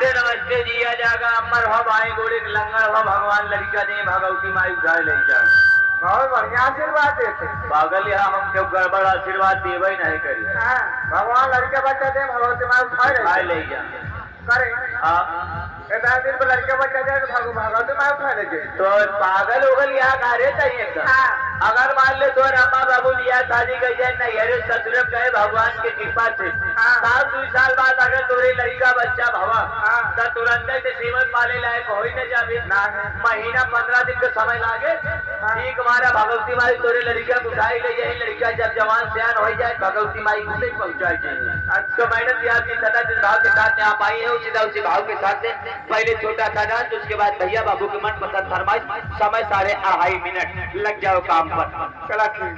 नमस्ते जिया जागा अमर हो भाई गोड़े लंगर हो भगवान लड़का दे भगवती माई उठाए ले जा बहुत बढ़िया आशीर्वाद देते। पागल यहाँ हम क्यों गड़बड़ आशीर्वाद देवे नहीं करी भगवान लड़के बच्चा दे भगवती माँ उठाए ले जा करे। हाँ दिन पर लड़के बच्चा दे भगवती माँ उठा ले तो पागल उगल यहाँ कार्य चाहिए अगर मान ले तो अम्मा बाबू लिया शादी कर जाए नैहरे ससुर कहे भगवान की कृपा से साल 2 साल बाद अगर तोरे लड़का बच्चा भवा तो तुरंत से सीमत पाले लायक हो ही न जावे महीना 15 दिन का समय लागे ठीक हमारा भगवती माई तोरे लड़का उठाई ले जाए लड़का जब जवान सियान हो जाए भगवती माई को नहीं पहुंचाई जाए तो मैंने आपकी सदा जिस भाव के साथ यहाँ पाई है उसी भाव के साथ पहले छोटा सा डांस उसके बाद भैया बाबू के मन पसंद फरमाइश समय 2.5 मिनट लग जाओ काम पर चला ठीक।